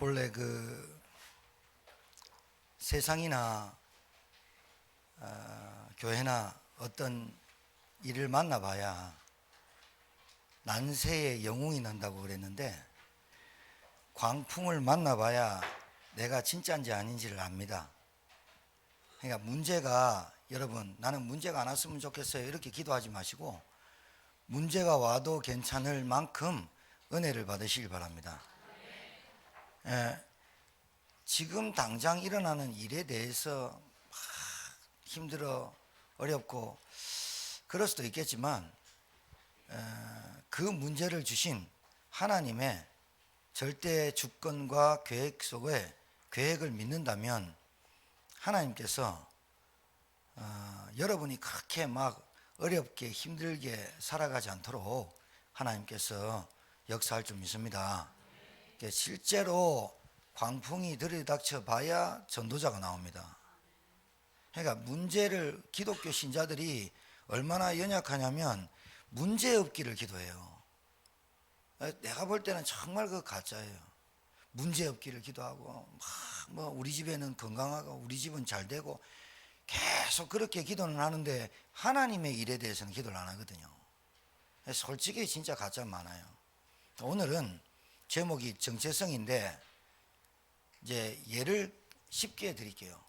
본래 그 세상이나 교회나 어떤 일을 만나봐야 난세에 영웅이 난다고 그랬는데, 광풍을 만나봐야 내가 진짜인지 아닌지를 압니다. 그러니까 문제가, 여러분, 나는 문제가 안 왔으면 좋겠어요 이렇게 기도하지 마시고, 문제가 와도 괜찮을 만큼 은혜를 받으시길 바랍니다. 지금 당장 일어나는 일에 대해서 막 힘들어 어렵고 그럴 수도 있겠지만, 그 문제를 주신 하나님의 절대 주권과 계획 속에 계획을 믿는다면 하나님께서 여러분이 그렇게 막 어렵게 힘들게 살아가지 않도록 하나님께서 역사할 줄 믿습니다. 실제로 광풍이 들이닥쳐 봐야 전도자가 나옵니다. 그러니까 문제를, 기독교 신자들이 얼마나 연약하냐면 문제 없기를 기도해요. 내가 볼 때는 정말 그 가짜예요. 문제 없기를 기도하고 뭐 우리 집에는 건강하고 우리 집은 잘 되고 계속 그렇게 기도는 하는데 하나님의 일에 대해서는 기도를 안 하거든요. 솔직히 진짜 가짜 많아요. 오늘은 제목이 정체성인데, 이제 예를 쉽게 드릴게요.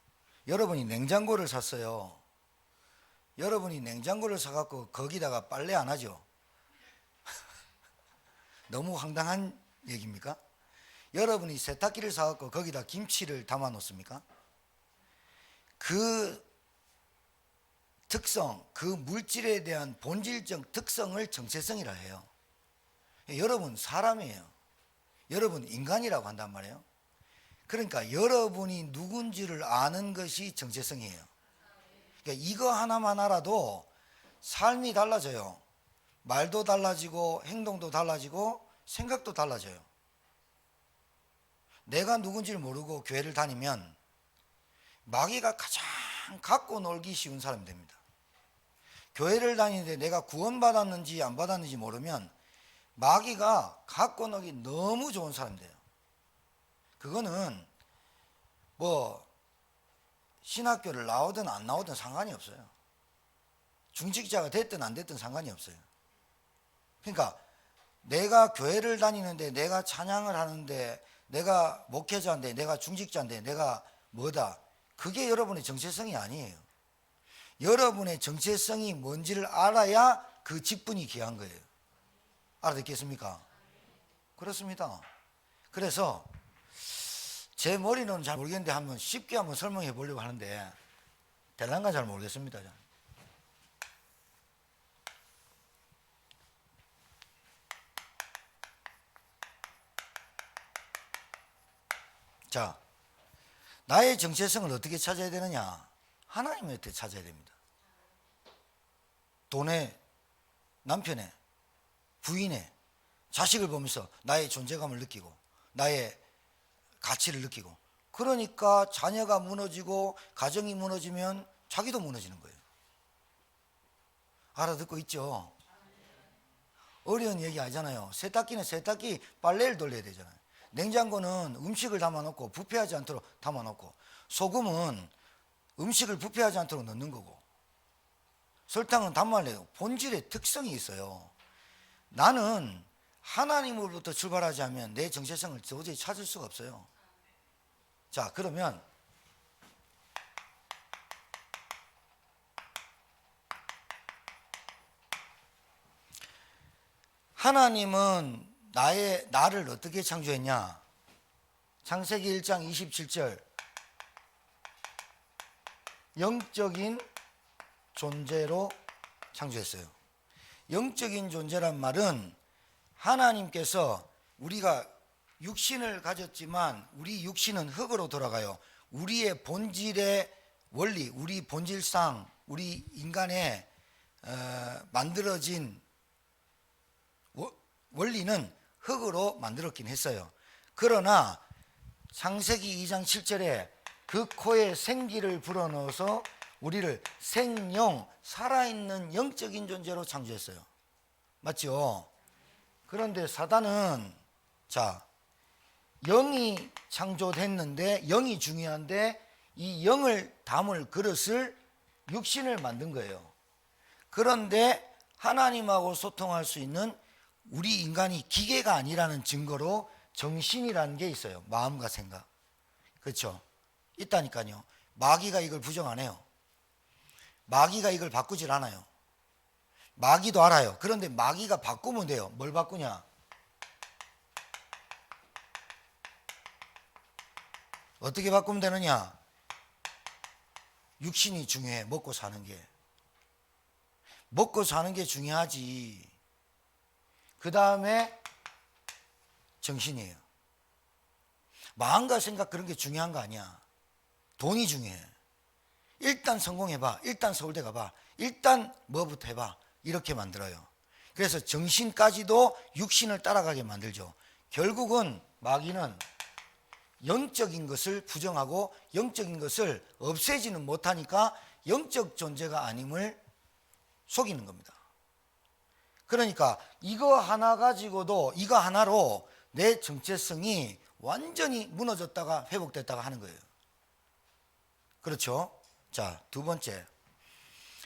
여러분이 냉장고를 샀어요. 여러분이 냉장고를 사갖고 거기다가 빨래 안 하죠? 너무 황당한 얘기입니까? 여러분이 세탁기를 사갖고 거기다 김치를 담아 놓습니까? 그 특성, 그 물질에 대한 본질적 특성을 정체성이라 해요. 여러분 사람이에요. 여러분 인간이라고 한단 말이에요. 그러니까 여러분이 누군지를 아는 것이 정체성이에요. 그러니까 이거 하나만 알아도 삶이 달라져요. 말도 달라지고 행동도 달라지고 생각도 달라져요. 내가 누군지를 모르고 교회를 다니면 마귀가 가장 갖고 놀기 쉬운 사람이 됩니다. 교회를 다니는데 내가 구원받았는지 안 받았는지 모르면 마귀가 갖고 놀기 너무 좋은 사람이 돼요. 그거는 뭐 신학교를 나오든 안 나오든 상관이 없어요. 중직자가 됐든 안 됐든 상관이 없어요. 그러니까 내가 교회를 다니는데, 내가 찬양을 하는데, 내가 목회자인데, 내가 중직자인데, 내가 뭐다, 그게 여러분의 정체성이 아니에요. 여러분의 정체성이 뭔지를 알아야 그 직분이 귀한 거예요. 알아듣겠습니까? 그렇습니다. 그래서 제 머리는 잘 모르겠는데 한번 쉽게 한번 설명해 보려고 하는데 될란가 잘 모르겠습니다. 자, 나의 정체성을 어떻게 찾아야 되느냐? 하나님한테 찾아야 됩니다. 돈에, 남편에, 부인에, 자식을 보면서 나의 존재감을 느끼고 나의 가치를 느끼고, 그러니까 자녀가 무너지고 가정이 무너지면 자기도 무너지는 거예요. 알아듣고 있죠? 어려운 얘기 아니잖아요. 세탁기는 세탁기 빨래를 돌려야 되잖아요. 냉장고는 음식을 담아놓고 부패하지 않도록 담아놓고, 소금은 음식을 부패하지 않도록 넣는 거고, 설탕은 단말이에요. 본질의 특성이 있어요. 나는 하나님으로부터 출발하지 않으면 내 정체성을 도저히 찾을 수가 없어요. 자, 그러면 하나님은 나를 어떻게 창조했냐? 창세기 1장 27절, 영적인 존재로 창조했어요. 영적인 존재란 말은 하나님께서, 우리가 육신을 가졌지만 우리 육신은 흙으로 돌아가요. 우리의 본질의 원리, 우리 본질상 우리 인간의 만들어진 원리는 흙으로 만들었긴 했어요. 그러나 창세기 2장 7절에 그 코에 생기를 불어넣어서 우리를 생영, 살아있는 영적인 존재로 창조했어요. 맞죠? 그런데 사단은, 자, 영이 창조됐는데 영이 중요한데 이 영을 담을 그릇을 육신을 만든 거예요. 그런데 하나님하고 소통할 수 있는 우리 인간이 기계가 아니라는 증거로 정신이라는 게 있어요. 마음과 생각. 그렇죠? 있다니까요. 마귀가 이걸 부정 안 해요. 마귀가 이걸 바꾸질 않아요. 마귀도 알아요. 그런데 마귀가 바꾸면 돼요. 뭘 바꾸냐? 어떻게 바꾸면 되느냐? 육신이 중요해. 먹고 사는 게. 먹고 사는 게 중요하지. 그 다음에 정신이에요. 마음과 생각 그런 게 중요한 거 아니야. 돈이 중요해. 일단 성공해봐. 일단 서울대 가봐. 일단 뭐부터 해봐. 이렇게 만들어요. 그래서 정신까지도 육신을 따라가게 만들죠. 결국은 마귀는 영적인 것을 부정하고 영적인 것을 없애지는 못하니까 영적 존재가 아님을 속이는 겁니다. 그러니까 이거 하나 가지고도 이거 하나로 내 정체성이 완전히 무너졌다가 회복됐다가 하는 거예요. 그렇죠? 자, 두 번째,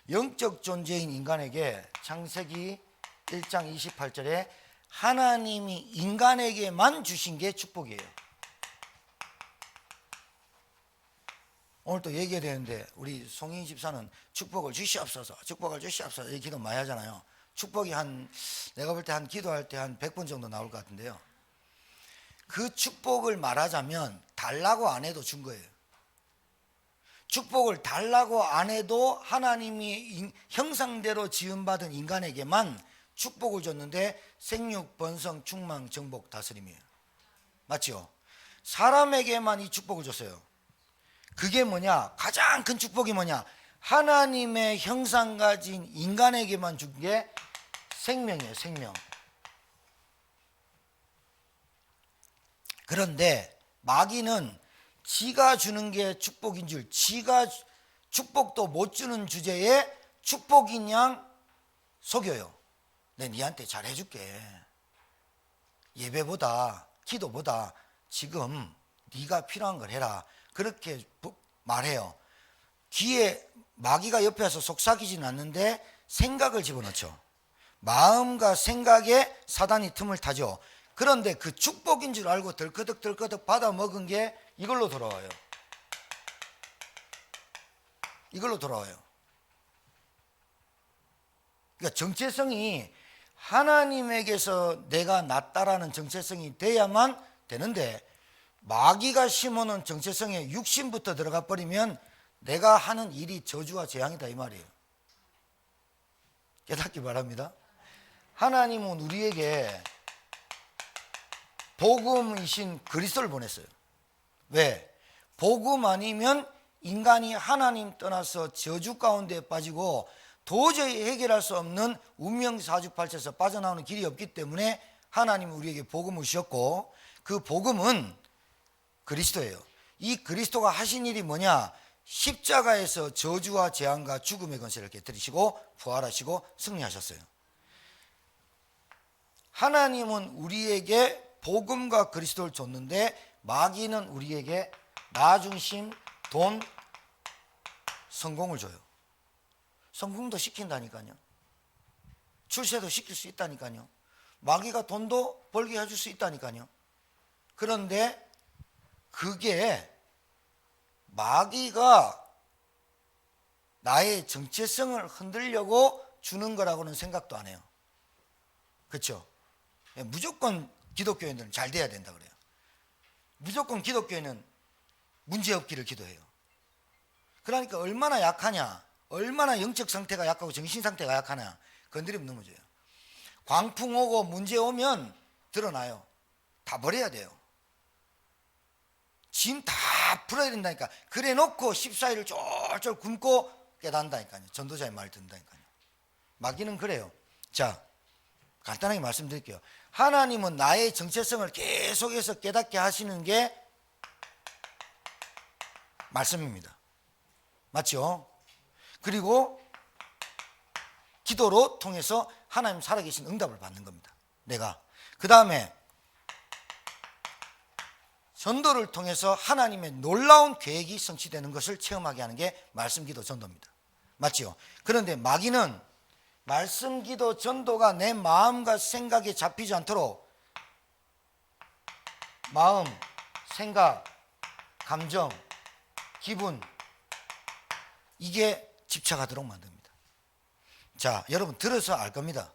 영적 존재인 인간에게 창세기 1장 28절에 하나님이 인간에게만 주신 게 축복이에요. 오늘 또 얘기해야 되는데 우리 송희 집사는 축복을 주시옵소서, 축복을 주시옵소서 이 기도 많이 하잖아요. 축복이 내가 볼 때 기도할 때 한 100번 정도 나올 것 같은데요. 그 축복을 말하자면 달라고 안 해도 준 거예요. 축복을 달라고 안 해도 하나님이 형상대로 지음받은 인간에게만 축복을 줬는데 생육, 번성, 충만, 정복, 다스림이에요. 맞죠? 사람에게만 이 축복을 줬어요. 그게 뭐냐? 가장 큰 축복이 뭐냐? 하나님의 형상 가진 인간에게만 준 게 생명이에요. 생명. 그런데 마귀는 지가 주는 게 축복인 줄, 지가 축복도 못 주는 주제에 축복인 양 속여요. 내 니한테 잘해줄게. 예배보다 기도보다 지금 네가 필요한 걸 해라. 그렇게 말해요. 귀에 마귀가 옆에서 속삭이진 않는데 생각을 집어넣죠. 마음과 생각에 사단이 틈을 타죠. 그런데 그 축복인 줄 알고 덜커덕 받아 먹은 게 이걸로 돌아와요. 이걸로 돌아와요. 그러니까 정체성이 하나님에게서 내가 낫다라는 정체성이 돼야만 되는데 마귀가 심어놓은 정체성에 육신부터 들어가 버리면 내가 하는 일이 저주와 재앙이다 이 말이에요. 깨닫기 바랍니다. 하나님은 우리에게 복음이신 그리스도를 보냈어요. 왜? 복음 아니면 인간이 하나님 떠나서 저주 가운데 빠지고 도저히 해결할 수 없는 운명 사주팔자에서 빠져나오는 길이 없기 때문에 하나님은 우리에게 복음을 주셨고 그 복음은 그리스도예요. 이 그리스도가 하신 일이 뭐냐? 십자가에서 저주와 재앙과 죽음의 권세를 깨뜨리시고 부활하시고 승리하셨어요. 하나님은 우리에게 복음과 그리스도를 줬는데 마귀는 우리에게 나 중심, 돈, 성공을 줘요. 성공도 시킨다니까요. 출세도 시킬 수 있다니까요. 마귀가 돈도 벌게 해줄 수 있다니까요. 그런데 그게 마귀가 나의 정체성을 흔들려고 주는 거라고는 생각도 안 해요. 그렇죠? 무조건 기독교인들은 잘 돼야 된다 그래요. 무조건 기독교인은 문제 없기를 기도해요. 그러니까 얼마나 약하냐, 얼마나 영적 상태가 약하고 정신 상태가 약하냐 건드리면 넘어져요. 광풍 오고 문제 오면 드러나요. 다 버려야 돼요. 짐 다 풀어야 된다니까. 그래 놓고 14일을 쫄쫄 굶고 깨닫는다니까요. 전도자의 말 듣는다니까요. 마귀는 그래요. 자, 간단하게 말씀드릴게요. 하나님은 나의 정체성을 계속해서 깨닫게 하시는 게 말씀입니다. 맞죠? 그리고 기도로 통해서 하나님 살아계신 응답을 받는 겁니다. 내가. 그 다음에 전도를 통해서 하나님의 놀라운 계획이 성취되는 것을 체험하게 하는 게 말씀기도 전도입니다. 맞지요? 그런데 마귀는 말씀기도 전도가 내 마음과 생각에 잡히지 않도록 마음, 생각, 감정, 기분 이게 집착하도록 만듭니다. 자, 여러분 들어서 알 겁니다.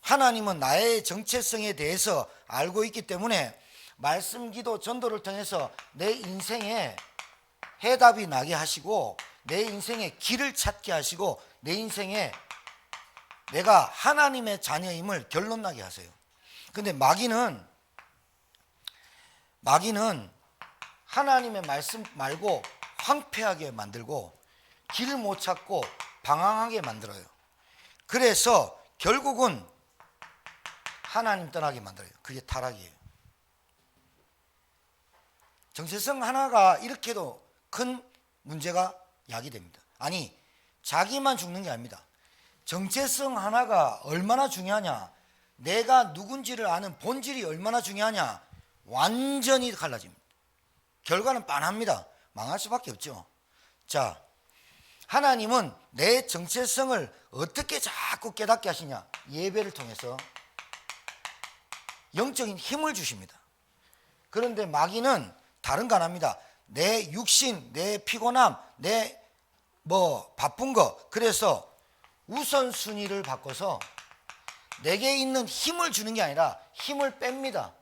하나님은 나의 정체성에 대해서 알고 있기 때문에 말씀기도 전도를 통해서 내 인생에 해답이 나게 하시고 내 인생에 길을 찾게 하시고 내 인생에 내가 하나님의 자녀임을 결론나게 하세요. 근데 마귀는 하나님의 말씀 말고 황폐하게 만들고 길을 못 찾고 방황하게 만들어요. 그래서 결국은 하나님 떠나게 만들어요. 그게 타락이에요. 정체성 하나가 이렇게도 큰 문제가 야기됩니다. 아니, 자기만 죽는 게 아닙니다. 정체성 하나가 얼마나 중요하냐, 내가 누군지를 아는 본질이 얼마나 중요하냐, 완전히 갈라집니다. 결과는 빤합니다. 망할 수밖에 없죠. 자, 하나님은 내 정체성을 어떻게 자꾸 깨닫게 하시냐? 예배를 통해서 영적인 힘을 주십니다. 그런데 마귀는 다른 거 안 합니다. 내 육신, 내 피곤함, 내 바쁜 거, 그래서 우선순위를 바꿔서 내게 있는 힘을 주는 게 아니라 힘을 뺍니다.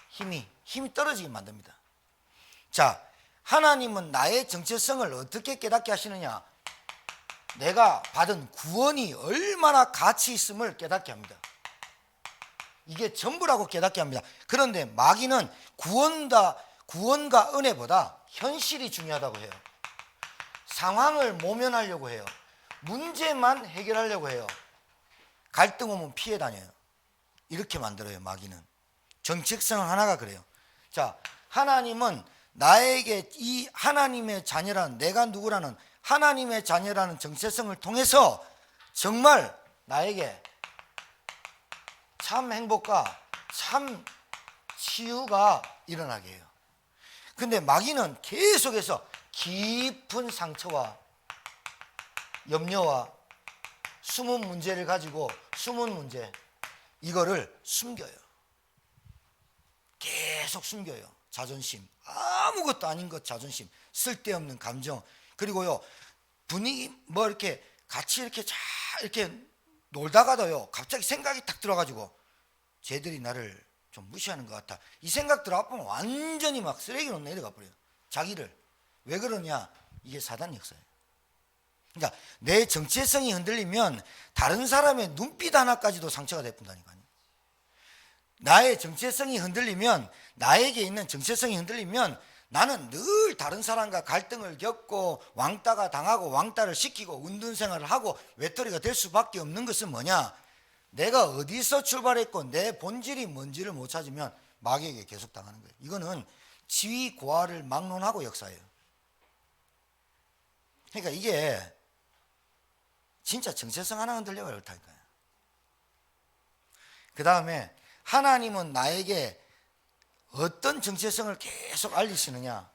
힘이 떨어지게 만듭니다. 자, 하나님은 나의 정체성을 어떻게 깨닫게 하시느냐? 내가 받은 구원이 얼마나 가치 있음을 깨닫게 합니다. 이게 전부라고 깨닫게 합니다. 그런데 마귀는 구원과 은혜보다 현실이 중요하다고 해요. 상황을 모면하려고 해요. 문제만 해결하려고 해요. 갈등 오면 피해 다녀요. 이렇게 만들어요, 마귀는. 정체성 하나가 그래요. 자, 하나님은 나에게 이 하나님의 자녀라는, 내가 누구라는 하나님의 자녀라는 정체성을 통해서 정말 나에게 참 행복과 참 치유가 일어나게 해요. 근데 마귀는 계속해서 깊은 상처와 염려와 숨은 문제를 가지고 숨은 문제 이거를 숨겨요. 계속 숨겨요. 자존심, 아무것도 아닌 것 자존심, 쓸데없는 감정, 그리고요 분위기 이렇게 같이 이렇게 이렇게 놀다가도요 갑자기 생각이 딱 들어가지고 쟤들이 나를 좀 무시하는 것 같아. 이 생각 들어가면 완전히 막 쓰레기로 내려가 버려요. 자기를. 왜 그러냐? 이게 사단 역사예요. 그러니까 내 정체성이 흔들리면 다른 사람의 눈빛 하나까지도 상처가 돼본다니까요. 나의 정체성이 흔들리면, 나에게 있는 정체성이 흔들리면 나는 늘 다른 사람과 갈등을 겪고 왕따가 당하고 왕따를 시키고 은둔생활을 하고 외톨이가 될 수밖에 없는 것은 뭐냐? 내가 어디서 출발했고 내 본질이 뭔지를 못 찾으면 마귀에게 계속 당하는 거예요. 이거는 지위 고하를 막론하고 역사예요. 그러니까 이게 진짜 정체성 하나 흔들려가 그렇다니까요. 그 다음에 하나님은 나에게 어떤 정체성을 계속 알리시느냐?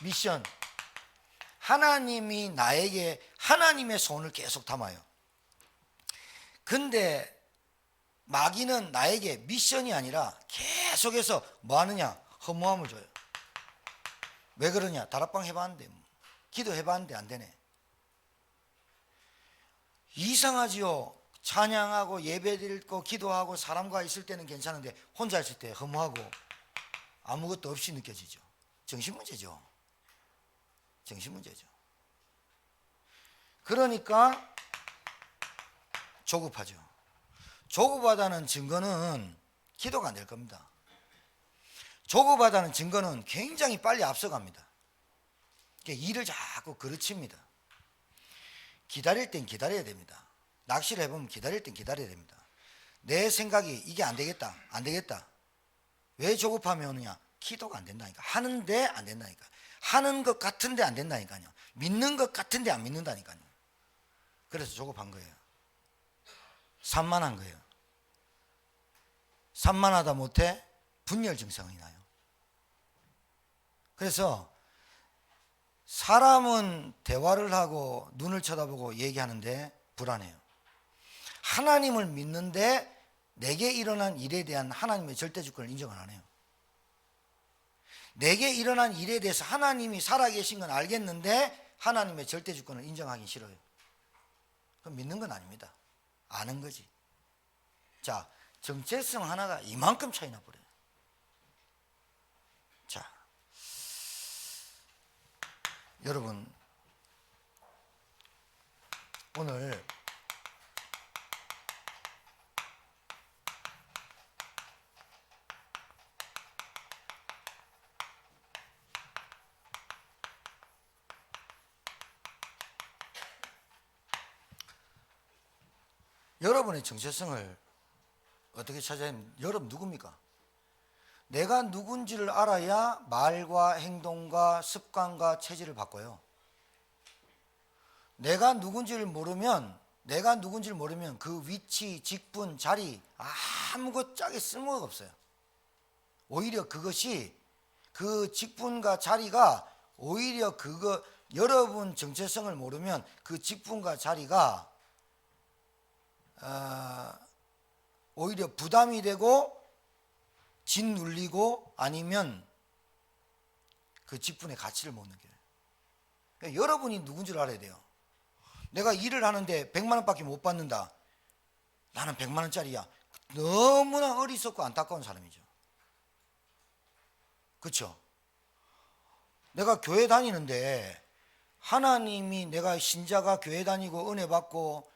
미션. 하나님이 나에게 하나님의 손을 계속 담아요. 근데 마귀는 나에게 미션이 아니라 계속해서 뭐 하느냐? 허무함을 줘요. 왜 그러냐? 다락방 해봤는데, 기도해봤는데 안 되네. 이상하지요? 찬양하고 예배 드리고 기도하고 사람과 있을 때는 괜찮은데 혼자 있을 때 허무하고 아무것도 없이 느껴지죠. 정신문제죠. 정신문제죠. 그러니까 조급하죠. 조급하다는 증거는 기도가 안 될 겁니다. 조급하다는 증거는 굉장히 빨리 앞서갑니다. 일을 자꾸 그르칩니다. 기다릴 땐 기다려야 됩니다. 낚시를 해보면 기다릴 땐 기다려야 됩니다. 내 생각이 이게 안 되겠다, 안 되겠다. 왜 조급함이 오느냐? 기도가 안 된다니까. 하는데 안 된다니까. 하는 것 같은데 안 된다니까요. 믿는 것 같은데 안 믿는다니까요. 그래서 조급한 거예요. 산만한 거예요. 산만하다 못해 분열 증상이 나요. 그래서 사람은 대화를 하고 눈을 쳐다보고 얘기하는데 불안해요. 하나님을 믿는데 내게 일어난 일에 대한 하나님의 절대주권을 인정을 안 해요. 내게 일어난 일에 대해서 하나님이 살아계신 건 알겠는데 하나님의 절대주권을 인정하기 싫어요. 그럼 믿는 건 아닙니다. 아는 거지. 자, 정체성 하나가 이만큼 차이 나버려요. 자, 여러분 오늘 여러분의 정체성을 어떻게 찾아야 합니까? 여러분 누굽니까? 내가 누군지를 알아야 말과 행동과 습관과 체질을 바꿔요. 내가 누군지를 모르면 그 위치, 직분, 자리 아무것 짝에 쓸모가 없어요. 오히려 그것이 그 직분과 자리가 오히려 여러분 정체성을 모르면 그 직분과 자리가 오히려 부담이 되고 짓눌리고 아니면 그 직분의 가치를 못 느껴요. 그러니까 여러분이 누군지를 알아야 돼요. 내가 일을 하는데 100만 원밖에 못 받는다. 나는 100만 원짜리야. 너무나 어리석고 안타까운 사람이죠. 그렇죠? 내가 교회 다니는데 하나님이 내가 신자가 교회 다니고 은혜 받고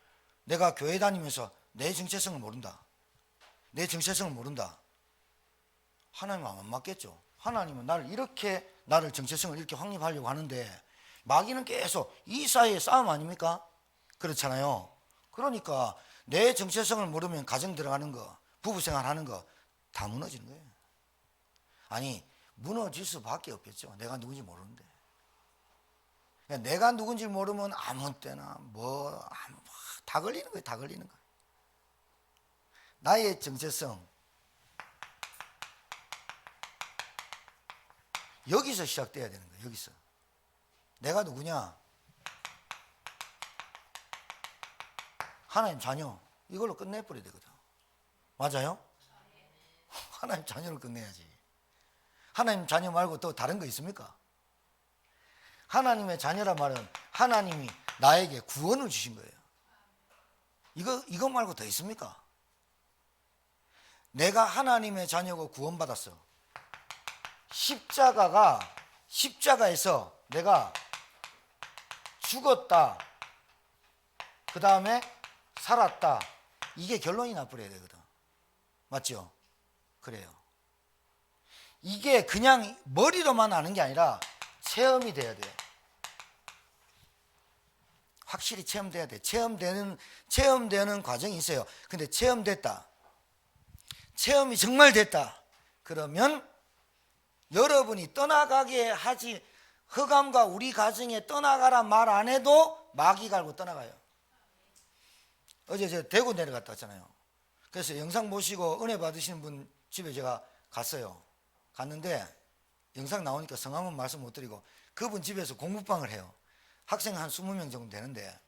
내가 교회 다니면서 내 정체성을 모른다. 내 정체성을 모른다. 하나님은 안 맞겠죠. 하나님은 나를 정체성을 이렇게 확립하려고 하는데 마귀는 계속 이 사이에 싸움 아닙니까? 그렇잖아요. 그러니까 내 정체성을 모르면 가정 들어가는 거, 부부생활 하는 거 다 무너지는 거예요. 아니 무너질 수밖에 없겠죠. 내가 누군지 모르는데. 내가 누군지 모르면 아무 때나 다 걸리는 거예요. 다 걸리는 거예요. 나의 정체성 여기서 시작돼야 되는 거예요. 여기서 내가 누구냐? 하나님 자녀 이걸로 끝내버려야 되거든. 맞아요? 하나님 자녀를 끝내야지. 하나님 자녀 말고 또 다른 거 있습니까? 하나님의 자녀란 말은 하나님이 나에게 구원을 주신 거예요. 이거 말고 더 있습니까? 내가 하나님의 자녀고 구원받았어. 십자가에서 내가 죽었다. 그 다음에 살았다. 이게 결론이 나버려야 되거든. 맞죠? 그래요. 이게 그냥 머리로만 아는 게 아니라 체험이 돼야 돼. 확실히 체험돼야 돼. 체험되는 과정이 있어요. 근데 체험됐다. 체험이 정말 됐다. 그러면 여러분이 떠나가게 하지, 허감과 우리 가정에 떠나가라 말 안 해도 마귀 갈고 떠나가요. 어제 제가 대구 내려갔다 왔잖아요. 그래서 영상 보시고 은혜 받으시는 분 집에 제가 갔어요. 갔는데 영상 나오니까 성함은 말씀 못 드리고 그분 집에서 공부방을 해요. 학생 한 20명 정도 되는데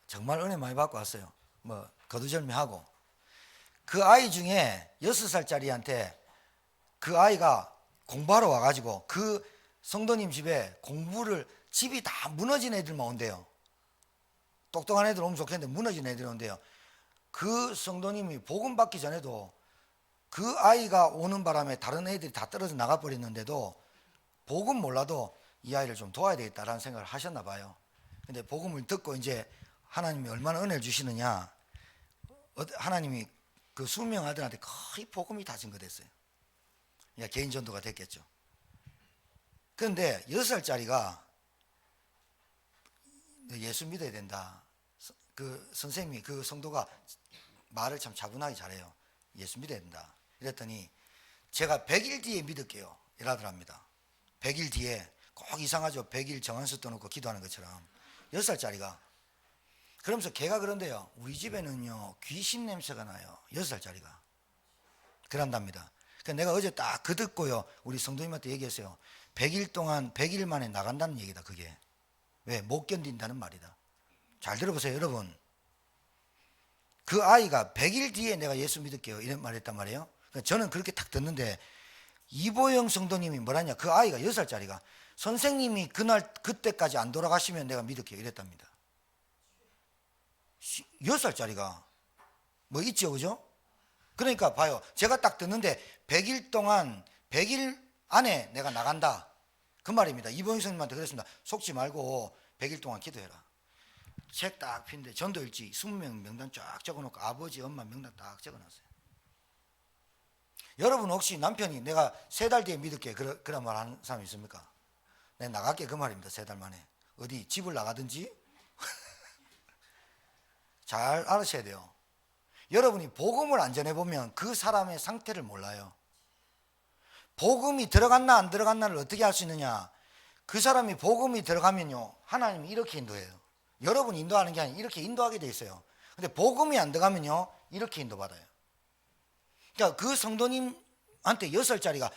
정말 은혜 많이 받고 왔어요. 거두절미하고 그 아이 중에 6살짜리한테 그 아이가 공부하러 와가지고 그 성도님 집에 집이 다 무너진 애들만 온대요. 똑똑한 애들 오면 좋겠는데 무너진 애들이 온대요. 그 성도님이 복음 받기 전에도 그 아이가 오는 바람에 다른 애들이 다 떨어져 나가 버렸는데도 복음 몰라도 이 아이를 좀 도와야 되겠다라는 생각을 하셨나 봐요. 근데 복음을 듣고 이제 하나님이 얼마나 은혜를 주시느냐, 하나님이 그 20명 아들한테 거의 복음이 다 증거됐어요. 개인 전도가 됐겠죠. 그런데 6살짜리가 예수 믿어야 된다. 그 선생님이 그 성도가 말을 참 차분하게 잘해요. 예수 믿어야 된다. 이랬더니 제가 100일 뒤에 믿을게요. 이라더랍니다. 100일 뒤에 꼭 이상하죠. 100일 정한수 떠놓고 기도하는 것처럼 6살짜리가. 그러면서 걔가 그런데요. 우리 집에는요 귀신 냄새가 나요. 6살짜리가. 그런답니다. 그러니까 내가 어제 딱 그 듣고요, 우리 성도님한테 얘기했어요. 100일 동안 100일 만에 나간다는 얘기다. 그게 왜? 못 견딘다는 말이다. 잘 들어보세요 여러분. 그 아이가 100일 뒤에 내가 예수 믿을게요 이런 말 했단 말이에요. 그러니까 저는 그렇게 딱 듣는데 이보영 성도님이 뭐라냐, 그 아이가 6살짜리가 선생님이 그날 그때까지 안 돌아가시면 내가 믿을게요 이랬답니다. 6살짜리가 뭐 있죠, 그죠? 그러니까 봐요, 제가 딱 듣는데 100일 동안 100일 안에 내가 나간다 그 말입니다. 이보영 성님한테 그랬습니다. 속지 말고 100일 동안 기도해라. 책 딱 핀데 전도일지 20명 명단 쫙 적어놓고 아버지 엄마 명단 딱 적어놨어요. 여러분 혹시 남편이 내가 3달 뒤에 믿을게 그런 말 하는 사람 있습니까? 내가 나갈게 그 말입니다. 3달 만에 어디 집을 나가든지. 잘 알으셔야 돼요. 여러분이 복음을 안 전해보면 그 사람의 상태를 몰라요. 복음이 들어갔나 안 들어갔나를 어떻게 알 수 있느냐, 그 사람이 복음이 들어가면요 하나님이 이렇게 인도해요. 여러분이 인도하는 게 아니라 이렇게 인도하게 돼 있어요. 근데 복음이 안 들어가면요 이렇게 인도받아요. 그러니까 그 성도님한테 6살짜리가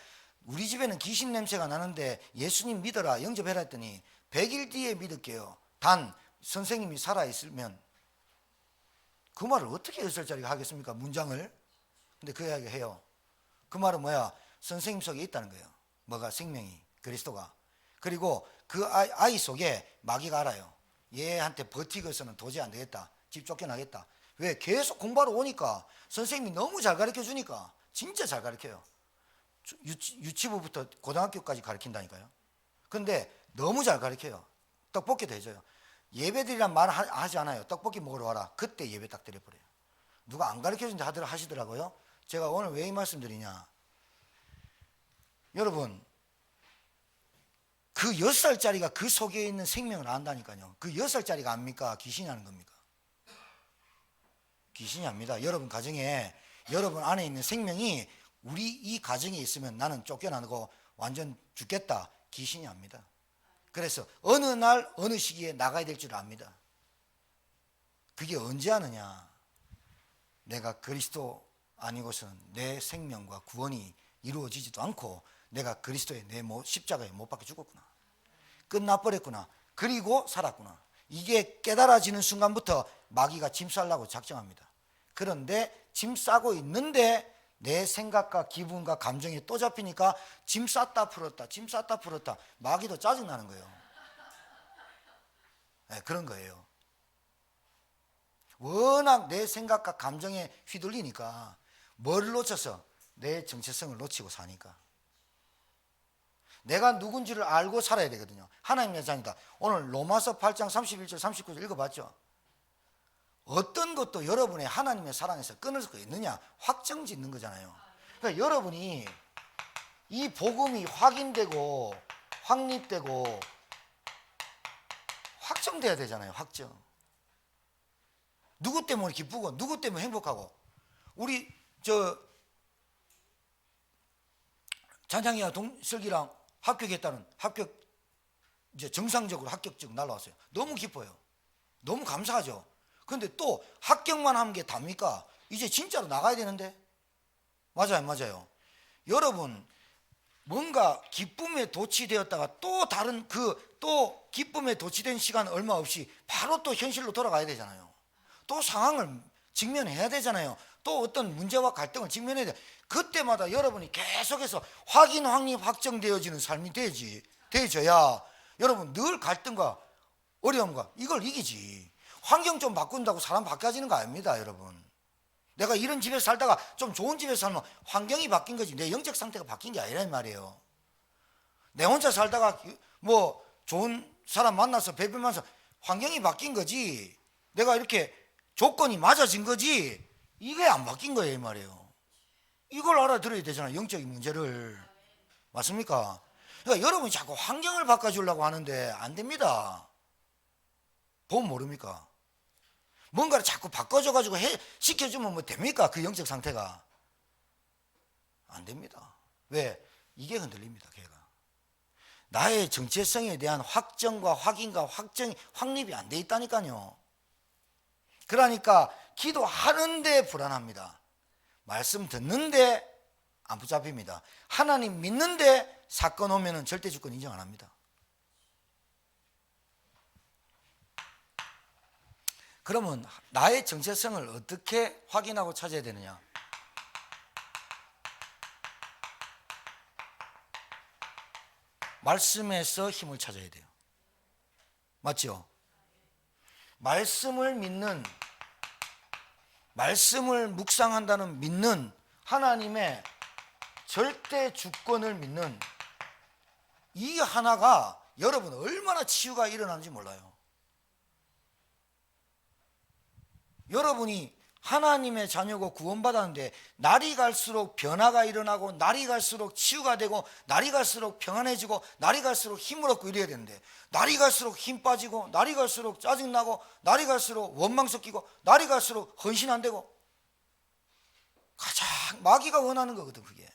우리 집에는 귀신 냄새가 나는데 예수님 믿어라 영접해라 했더니 100일 뒤에 믿을게요 단 선생님이 살아있으면, 그 말을 어떻게 6살짜리가 하겠습니까 문장을. 근데 그 이야기 해요. 그 말은 뭐야, 선생님 속에 있다는 거예요. 뭐가? 생명이, 그리스도가. 그리고 그 아이 속에 마귀가 알아요. 얘한테 버티고서는 도저히 안 되겠다, 집 쫓겨나겠다. 왜? 계속 공부하러 오니까 선생님이 너무 잘 가르쳐 주니까. 진짜 잘 가르쳐요. 유치부부터 고등학교까지 가르친다니까요. 근데 너무 잘 가르쳐요. 떡볶이도 해줘요. 예배드리란 말 하지 않아요. 떡볶이 먹으러 와라. 그때 예배 딱 드려버려요. 누가 안 가르쳐준다 하시더라고요. 제가 오늘 왜 이 말씀 드리냐, 여러분 그 6살짜리가 그 속에 있는 생명을 안다니까요. 그 6살짜리가 압니까? 귀신이 하는 겁니까? 귀신이 압니다. 여러분 가정에 여러분 안에 있는 생명이 우리 이 가정에 있으면 나는 쫓겨나고 완전 죽겠다, 귀신이 압니다. 그래서 어느 날 어느 시기에 나가야 될 줄 압니다. 그게 언제 하느냐, 내가 그리스도 아니고서는 내 생명과 구원이 이루어지지도 않고 내가 그리스도의 내 십자가에 못 박혀 죽었구나, 끝나버렸구나, 그리고 살았구나. 이게 깨달아지는 순간부터 마귀가 짐 싸려고 작정합니다. 그런데 짐 싸고 있는데 내 생각과 기분과 감정이 또 잡히니까 짐 쌌다 풀었다, 짐 쌌다 풀었다. 마귀도 짜증나는 거예요. 네, 그런 거예요. 워낙 내 생각과 감정에 휘둘리니까 뭘 놓쳐서 내 정체성을 놓치고 사니까. 내가 누군지를 알고 살아야 되거든요. 하나님의 여자입니다. 오늘 로마서 8장 31절 39절 읽어봤죠. 어떤 것도 여러분의 하나님의 사랑에서 끊을 수 있느냐, 확정 짓는 거잖아요. 그러니까 여러분이 이 복음이 확인되고 확립되고 확정돼야 되잖아요. 확정. 누구 때문에 기쁘고 누구 때문에 행복하고. 우리 잔장이와 동슬기랑 합격했다는 합격, 이제 정상적으로 합격증 날라왔어요. 너무 기뻐요. 너무 감사하죠. 그런데 또 합격만 하는 게 답니까? 이제 진짜로 나가야 되는데. 맞아요, 맞아요. 여러분 뭔가 기쁨에 도취되었다가 또 다른 또 기쁨에 도취된 시간 얼마 없이 바로 또 현실로 돌아가야 되잖아요. 또 상황을 직면해야 되잖아요. 또 어떤 문제와 갈등을 직면해야 돼. 그때마다 여러분이 계속해서 확인, 확립, 확정되어지는 삶이 되어져야 여러분 늘 갈등과 어려움과 이걸 이기지. 환경 좀 바꾼다고 사람 바뀌어지는 거 아닙니다, 여러분. 내가 이런 집에서 살다가 좀 좋은 집에서 살면 환경이 바뀐 거지 내 영적 상태가 바뀐 게 아니란 말이에요. 내 혼자 살다가 뭐 좋은 사람 만나서 배변하면서 환경이 바뀐 거지, 내가 이렇게 조건이 맞아진 거지 이게 안 바뀐 거예요, 이 말이에요. 이걸 알아들어야 되잖아요, 영적인 문제를. 맞습니까? 그러니까 여러분이 자꾸 환경을 바꿔주려고 하는데 안 됩니다. 보면 모릅니까? 뭔가를 자꾸 바꿔줘가지고 시켜주면 뭐 됩니까? 그 영적 상태가 안 됩니다. 왜? 이게 흔들립니다. 걔가 나의 정체성에 대한 확정과 확인과 확립이 안 돼 있다니까요. 그러니까 기도하는데 불안합니다. 말씀 듣는데 안 붙잡힙니다. 하나님 믿는데 사건 오면은 절대 주권 인정 안 합니다. 그러면 나의 정체성을 어떻게 확인하고 찾아야 되느냐? 말씀에서 힘을 찾아야 돼요. 맞죠? 말씀을 믿는, 말씀을 묵상한다는 믿는, 하나님의 절대 주권을 믿는 이 하나가 여러분 얼마나 치유가 일어나는지 몰라요. 여러분이 하나님의 자녀고 구원받았는데 날이 갈수록 변화가 일어나고 날이 갈수록 치유가 되고 날이 갈수록 평안해지고 날이 갈수록 힘을 얻고 이래야 되는데 날이 갈수록 힘 빠지고 날이 갈수록 짜증나고 날이 갈수록 원망 섞이고 날이 갈수록 헌신 안 되고 가장 마귀가 원하는 거거든. 그게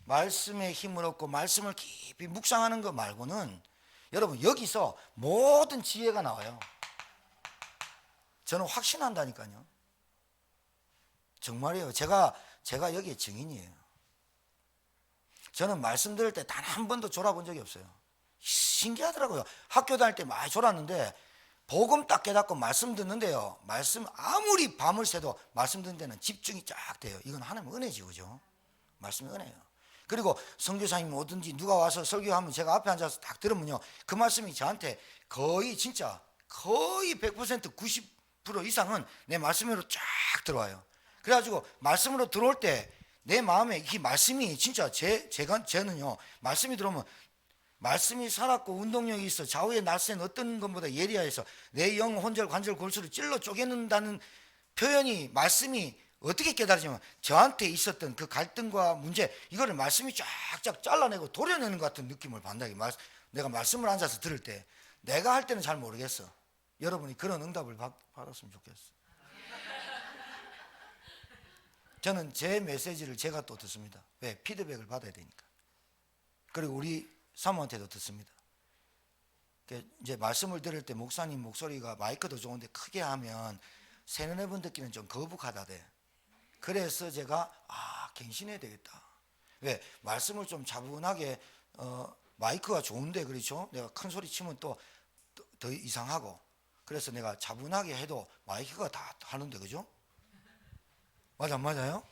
말씀에 힘을 얻고 말씀을 깊이 묵상하는 것 말고는 여러분 여기서 모든 지혜가 나와요. 저는 확신한다니까요. 정말이에요. 제가 여기에 증인이에요. 저는 말씀 들을 때 단 한 번도 졸아본 적이 없어요. 신기하더라고요. 학교 다닐 때 많이 졸았는데 복음 딱 깨닫고 말씀 듣는데요. 말씀 아무리 밤을 새도 말씀 듣는 데는 집중이 쫙 돼요. 이건 하나님의 은혜지, 그죠? 말씀의 은혜예요. 그리고 선교사님 오든지 누가 와서 설교하면 제가 앞에 앉아서 딱 들으면요. 그 말씀이 저한테 거의 진짜 거의 100% 90% 이상은 내 말씀으로 쫙 들어와요. 그래가지고 말씀으로 들어올 때 내 마음에 이 말씀이 진짜 저는요. 말씀이 들어오면 말씀이 살았고 운동력이 있어 좌우의 날쌘 어떤 것보다 예리하여서 내 영 혼절 관절 골수를 찔러 쪼개는다는 표현이 말씀이 어떻게 깨달으시면 저한테 있었던 그 갈등과 문제 이거를 말씀이 쫙쫙 잘라내고 도려내는 것 같은 느낌을 받는다. 내가 말씀을 앉아서 들을 때 내가 할 때는 잘 모르겠어. 여러분이 그런 응답을 받았으면 좋겠어. 저는 제 메시지를 제가 또 듣습니다. 왜? 피드백을 받아야 되니까. 그리고 우리 사모한테도 듣습니다. 이제 말씀을 들을 때 목사님 목소리가 마이크도 좋은데 크게 하면 세너네 듣기는 좀 거북하다대. 그래서 제가 갱신해야 되겠다. 왜? 말씀을 좀 차분하게 마이크가 좋은데 그렇죠? 내가 큰 소리 치면 또 더 이상하고 그래서 내가 차분하게 해도 마이크가 다 하는데 그죠? 맞아 안 맞아요?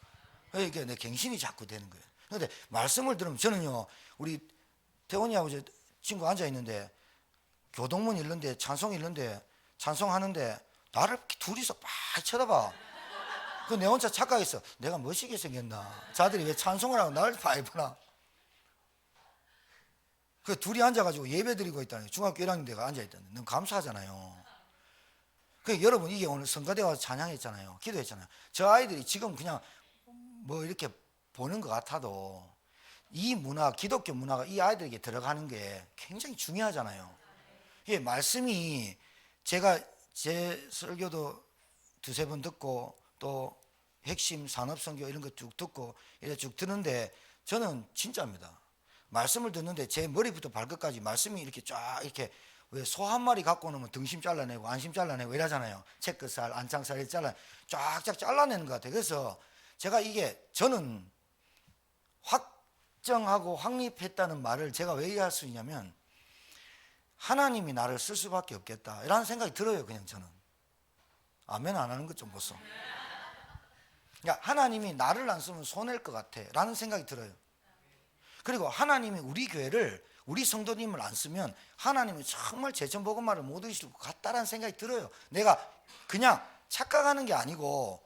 그러니까 내 갱신이 자꾸 되는 거예요. 그런데 말씀을 들으면 저는요 우리 태원이하고 저 친구 앉아 있는데 교동문 읽는데 찬송 읽는데 찬송하는데 나를 둘이서 막 쳐다봐. 그 내 혼자 착각했어. 내가 멋있게 생겼나? 자들이 왜 찬송을 하고 나를 봐입나? 그 둘이 앉아가지고 예배 드리고 있다니 중학교 1학년 대가 앉아있다니 너무 감사하잖아요. 그 여러분 이게 오늘 성가대 와서 찬양했잖아요. 기도했잖아요. 저 아이들이 지금 그냥 뭐 이렇게 보는 것 같아도 이 문화, 기독교 문화가 이 아이들에게 들어가는 게 굉장히 중요하잖아요. 이 말씀이 제가 제 설교도 두세 번 듣고 또 핵심 산업선교 이런 거 쭉 듣고 이렇게 쭉 듣는데 저는 진짜입니다. 말씀을 듣는데 제 머리부터 발끝까지 말씀이 이렇게 쫙 이렇게 왜 소 한 마리 갖고 오면 등심 잘라내고 안심 잘라내고 이러잖아요. 채끝살, 안창살 이렇게 쫙쫙 잘라내는 것 같아요. 그래서 제가 저는 확정하고 확립했다는 말을 제가 왜 할 수 있냐면 하나님이 나를 쓸 수밖에 없겠다 이라는 생각이 들어요. 그냥 저는 아멘 안 하는 것 좀 보소. 그러니까 하나님이 나를 안 쓰면 손해일 것 같아 라는 생각이 들어요. 그리고 하나님이 우리 교회를 우리 성도님을 안 쓰면 하나님은 정말 제천복음화를 못 이루실 것 같다라는 생각이 들어요. 내가 그냥 착각하는 게 아니고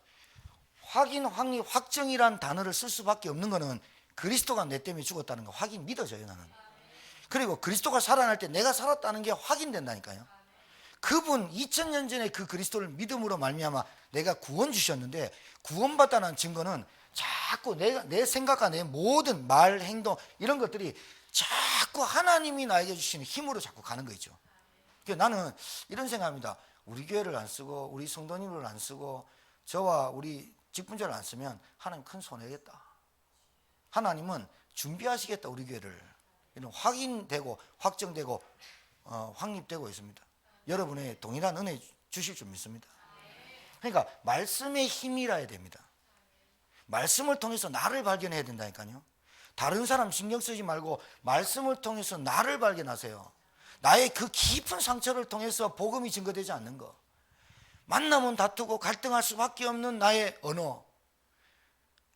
확인, 확립, 확정이라는 단어를 쓸 수밖에 없는 거는 그리스도가 내 때문에 죽었다는 거 확인 믿어져요 나는. 그리고 그리스도가 살아날 때 내가 살았다는 게 확인된다니까요. 그분 2000년 전에 그 그리스도를 믿음으로 말미암아 내가 구원 주셨는데 구원받다는 증거는 자꾸 내 생각과 내 모든 말, 행동 이런 것들이 자꾸 하나님이 나에게 주시는 힘으로 자꾸 가는 거 있죠. 그래서 나는 이런 생각합니다. 우리 교회를 안 쓰고 우리 성도님을 안 쓰고 저와 우리 직분자를 안 쓰면 하나님 큰 손해겠다. 하나님은 준비하시겠다 우리 교회를. 이런 확인되고 확정되고 확립되고 있습니다. 여러분의 동일한 은혜 주실 줄 믿습니다. 그러니까 말씀의 힘이라 해야 됩니다. 말씀을 통해서 나를 발견해야 된다니까요. 다른 사람 신경 쓰지 말고 말씀을 통해서 나를 발견하세요. 나의 그 깊은 상처를 통해서 복음이 증거되지 않는 거, 만나면 다투고 갈등할 수밖에 없는 나의 언어,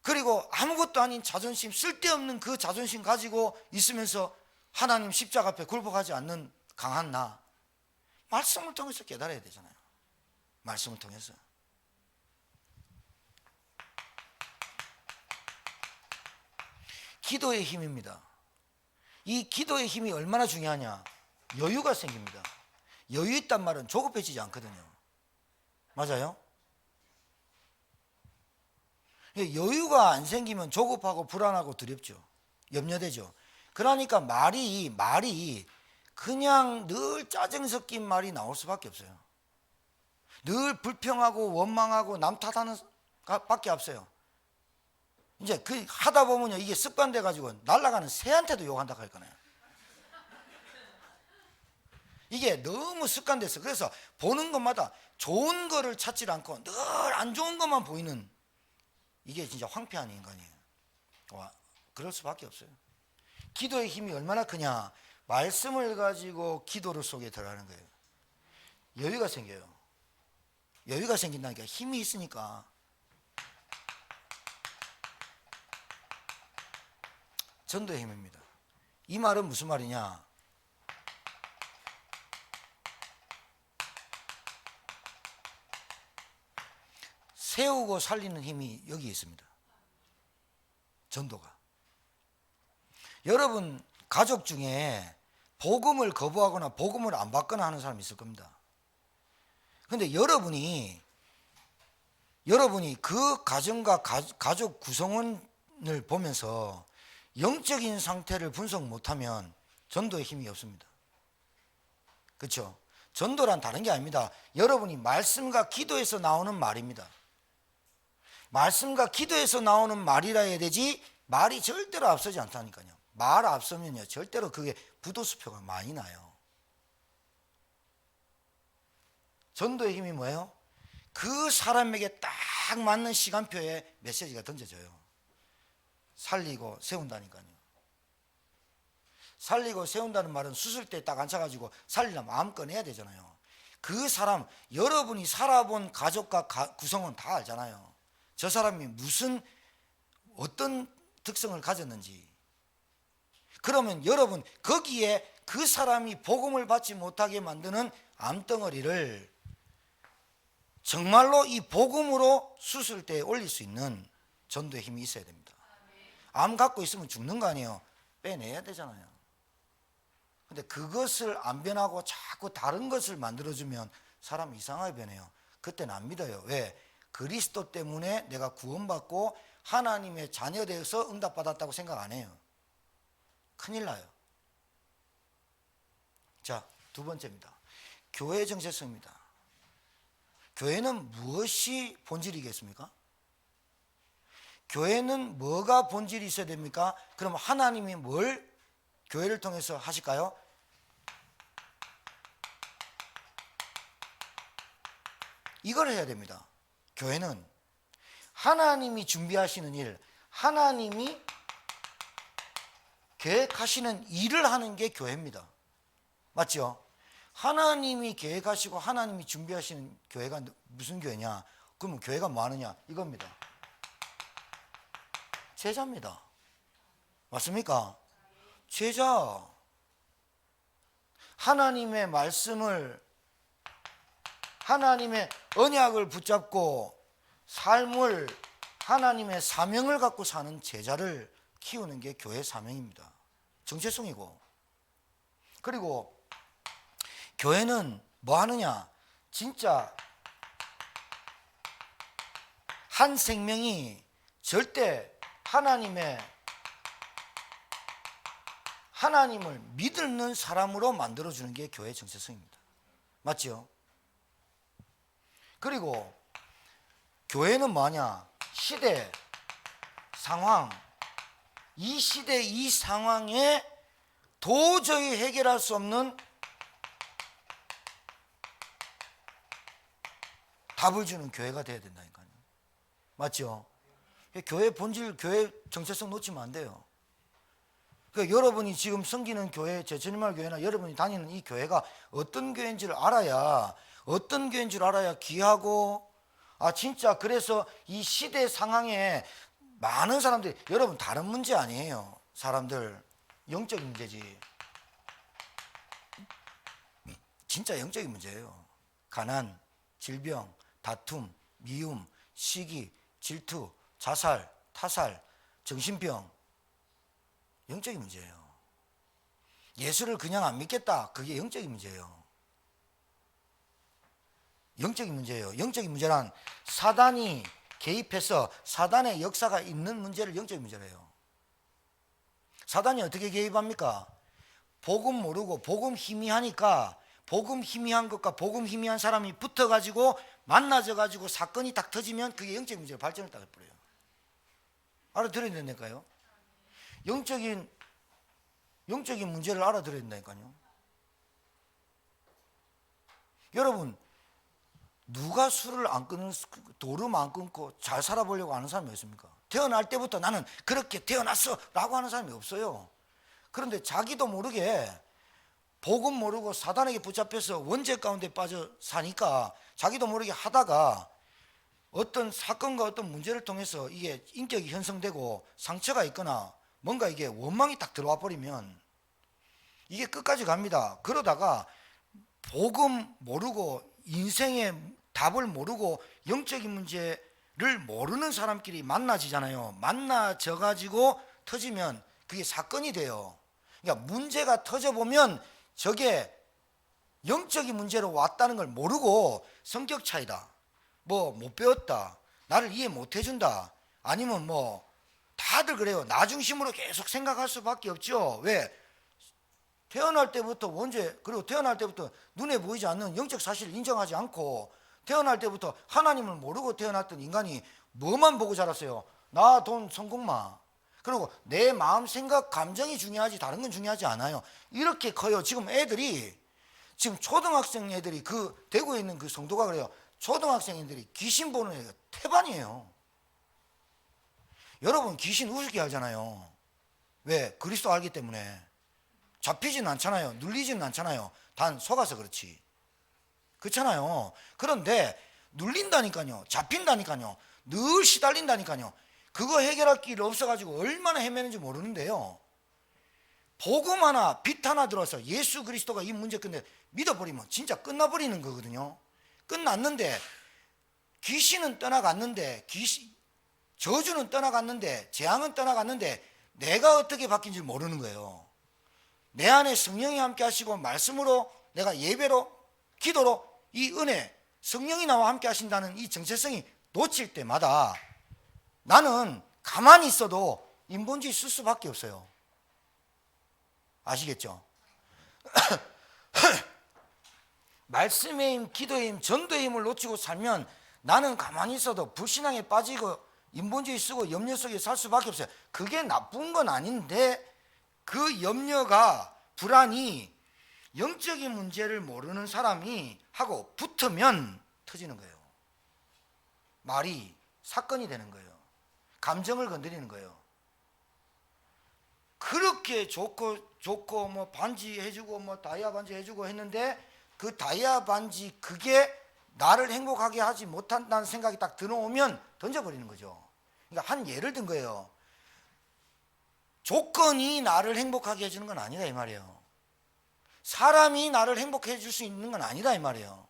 그리고 아무것도 아닌 자존심, 쓸데없는 그 자존심 가지고 있으면서 하나님 십자가 앞에 굴복하지 않는 강한 나, 말씀을 통해서 깨달아야 되잖아요. 말씀을 통해서. 기도의 힘입니다. 이 기도의 힘이 얼마나 중요하냐? 여유가 생깁니다. 여유 있단 말은 조급해지지 않거든요. 맞아요? 여유가 안 생기면 조급하고 불안하고 두렵죠. 염려되죠. 그러니까 말이 그냥 늘 짜증 섞인 말이 나올 수밖에 없어요. 늘 불평하고 원망하고 남 탓하는 밖에 없어요. 이제 그 하다 보면요, 이게 습관돼 가지고 날아가는 새한테도 욕한다 할 거네요. 이게 너무 습관됐어. 그래서 보는 것마다 좋은 거를 찾지 않고 늘 안 좋은 것만 보이는, 이게 진짜 황폐한 인간이에요. 와, 그럴 수밖에 없어요. 기도의 힘이 얼마나 크냐? 말씀을 가지고 기도를 속에 들어가는 거예요. 여유가 생겨요. 여유가 생긴다니까. 힘이 있으니까. 전도의 힘입니다. 이 말은 무슨 말이냐? 세우고 살리는 힘이 여기 있습니다. 전도가. 여러분 가족 중에 복음을 거부하거나 복음을 안 받거나 하는 사람이 있을 겁니다. 그런데 여러분이 그 가정과 가족 구성원을 보면서 영적인 상태를 분석 못하면 전도의 힘이 없습니다. 그렇죠? 전도란 다른 게 아닙니다. 여러분이 말씀과 기도에서 나오는 말입니다. 말씀과 기도에서 나오는 말이라 해야 되지, 말이 절대로 앞서지 않다니까요. 말 앞서면요, 절대로 그게 부도수표가 많이 나요. 전도의 힘이 뭐예요? 그 사람에게 딱 맞는 시간표에 메시지가 던져져요. 살리고 세운다니까요. 살리고 세운다는 말은 수술 때 딱 앉혀가지고 살리려면 마음껏 해야 되잖아요. 그 사람, 여러분이 살아본 가족과 구성은 다 알잖아요. 저 사람이 어떤 특성을 가졌는지. 그러면 여러분 거기에 그 사람이 복음을 받지 못하게 만드는 암덩어리를 정말로 이 복음으로 수술대에 올릴 수 있는 전도의 힘이 있어야 됩니다. 암 갖고 있으면 죽는 거 아니에요. 빼내야 되잖아요. 근데 그것을 안 변하고 자꾸 다른 것을 만들어주면 사람이 이상하게 변해요. 그때는 안 믿어요. 왜? 그리스도 때문에 내가 구원받고 하나님의 자녀되어서 응답받았다고 생각 안 해요. 큰일 나요. 자, 두 번째입니다. 교회의 정체성입니다. 교회는 무엇이 본질이겠습니까? 교회는 뭐가 본질이 있어야 됩니까? 그럼 하나님이 뭘 교회를 통해서 하실까요? 이걸 해야 됩니다. 교회는 하나님이 준비하시는 일, 하나님이 계획하시는 일을 하는 게 교회입니다. 맞죠? 하나님이 계획하시고 하나님이 준비하시는 교회가 무슨 교회냐? 그러면 교회가 뭐 하느냐? 이겁니다. 제자입니다. 맞습니까? 제자. 하나님의 말씀을, 하나님의 언약을 붙잡고 삶을, 하나님의 사명을 갖고 사는 제자를 키우는 게 교회 사명입니다. 정체성이고. 그리고 교회는 뭐 하느냐? 진짜 한 생명이 절대 하나님을 믿는 사람으로 만들어주는 게 교회의 정체성입니다. 맞죠? 그리고 교회는 뭐냐? 시대, 상황, 이 시대, 이 상황에 도저히 해결할 수 없는 답을 주는 교회가 돼야 된다니까요. 맞죠? 교회 본질, 교회 정체성 놓치면 안 돼요. 그러니까 여러분이 지금 섬기는 교회, 제천일마을 교회나 여러분이 다니는 이 교회가 어떤 교회인지를 알아야, 어떤 교회인 줄 알아야 귀하고, 진짜 그래서 이 시대 상황에 많은 사람들이, 여러분 다른 문제 아니에요. 사람들 영적인 문제지. 진짜 영적인 문제예요. 가난, 질병, 다툼, 미움, 시기, 질투, 자살, 타살, 정신병, 영적인 문제예요. 예수를 그냥 안 믿겠다, 그게 영적인 문제예요. 영적인 문제예요. 영적인 문제란 사단이 개입해서 사단의 역사가 있는 문제를 영적인 문제래요. 사단이 어떻게 개입합니까? 복음 모르고 복음 희미하니까, 복음 희미한 것과 복음 희미한 사람이 붙어가지고 만나져가지고 사건이 딱 터지면 그게 영적인 문제로 발전을 딱 해버려요. 알아들어야 된다니까요. 영적인 문제를 알아들어야 된다니까요. 여러분, 누가 술을 안 끊는, 도름 안 끊고 잘 살아보려고 하는 사람이 있습니까? 태어날 때부터 나는 그렇게 태어났어 라고 하는 사람이 없어요. 그런데 자기도 모르게 복음 모르고 사단에게 붙잡혀서 원죄 가운데 빠져 사니까 자기도 모르게 하다가 어떤 사건과 어떤 문제를 통해서 이게 인격이 형성되고 상처가 있거나 뭔가 이게 원망이 딱 들어와 버리면 이게 끝까지 갑니다. 그러다가 복음 모르고 인생의 답을 모르고 영적인 문제를 모르는 사람끼리 만나지잖아요. 만나져 가지고 터지면 그게 사건이 돼요. 그러니까 문제가 터져보면 저게 영적인 문제로 왔다는 걸 모르고 성격 차이다, 뭐 못 배웠다, 나를 이해 못 해준다, 아니면 뭐 다들 그래요. 나 중심으로 계속 생각할 수밖에 없죠. 왜? 태어날 때부터 원죄, 그리고 태어날 때부터 눈에 보이지 않는 영적 사실을 인정하지 않고 태어날 때부터 하나님을 모르고 태어났던 인간이 뭐만 보고 자랐어요? 나, 돈, 성공만. 그리고 내 마음, 생각, 감정이 중요하지 다른 건 중요하지 않아요. 이렇게 커요. 지금 애들이, 지금 초등학생 애들이, 그 대구에 있는 그 성도가 그래요. 초등학생 애들이 귀신 보는 애가 태반이에요. 여러분 귀신 우습게 알잖아요. 왜? 그리스도 알기 때문에. 잡히지는 않잖아요. 눌리지는 않잖아요. 단 속아서 그렇지. 그렇잖아요. 그런데 눌린다니까요. 잡힌다니까요. 늘 시달린다니까요. 그거 해결할 길 없어가지고 얼마나 헤매는지 모르는데요. 복음 하나, 빛 하나 들어서 예수 그리스도가 이 문제 끝내 믿어버리면 진짜 끝나버리는 거거든요. 끝났는데 귀신은 떠나갔는데, 저주는 떠나갔는데, 재앙은 떠나갔는데 내가 어떻게 바뀐지 모르는 거예요. 내 안에 성령이 함께 하시고 말씀으로 내가 예배로 기도로 이 은혜, 성령이 나와 함께 하신다는 이 정체성이 놓칠 때마다 나는 가만히 있어도 인본주의 쓸 수밖에 없어요. 아시겠죠? 말씀의 힘, 기도의 힘, 전도의 힘을 놓치고 살면 나는 가만히 있어도 불신앙에 빠지고 인본주의 쓰고 염려 속에 살 수밖에 없어요. 그게 나쁜 건 아닌데 그 염려가, 불안이 영적인 문제를 모르는 사람이 하고 붙으면 터지는 거예요. 말이 사건이 되는 거예요. 감정을 건드리는 거예요. 그렇게 좋고 뭐 반지 해주고 뭐 다이아 반지 해주고 했는데 그 다이아 반지 그게 나를 행복하게 하지 못한다는 생각이 딱 들어오면 던져버리는 거죠. 그러니까 한 예를 든 거예요. 조건이 나를 행복하게 해주는 건 아니다 이 말이에요. 사람이 나를 행복해 해줄 수 있는 건 아니다 이 말이에요.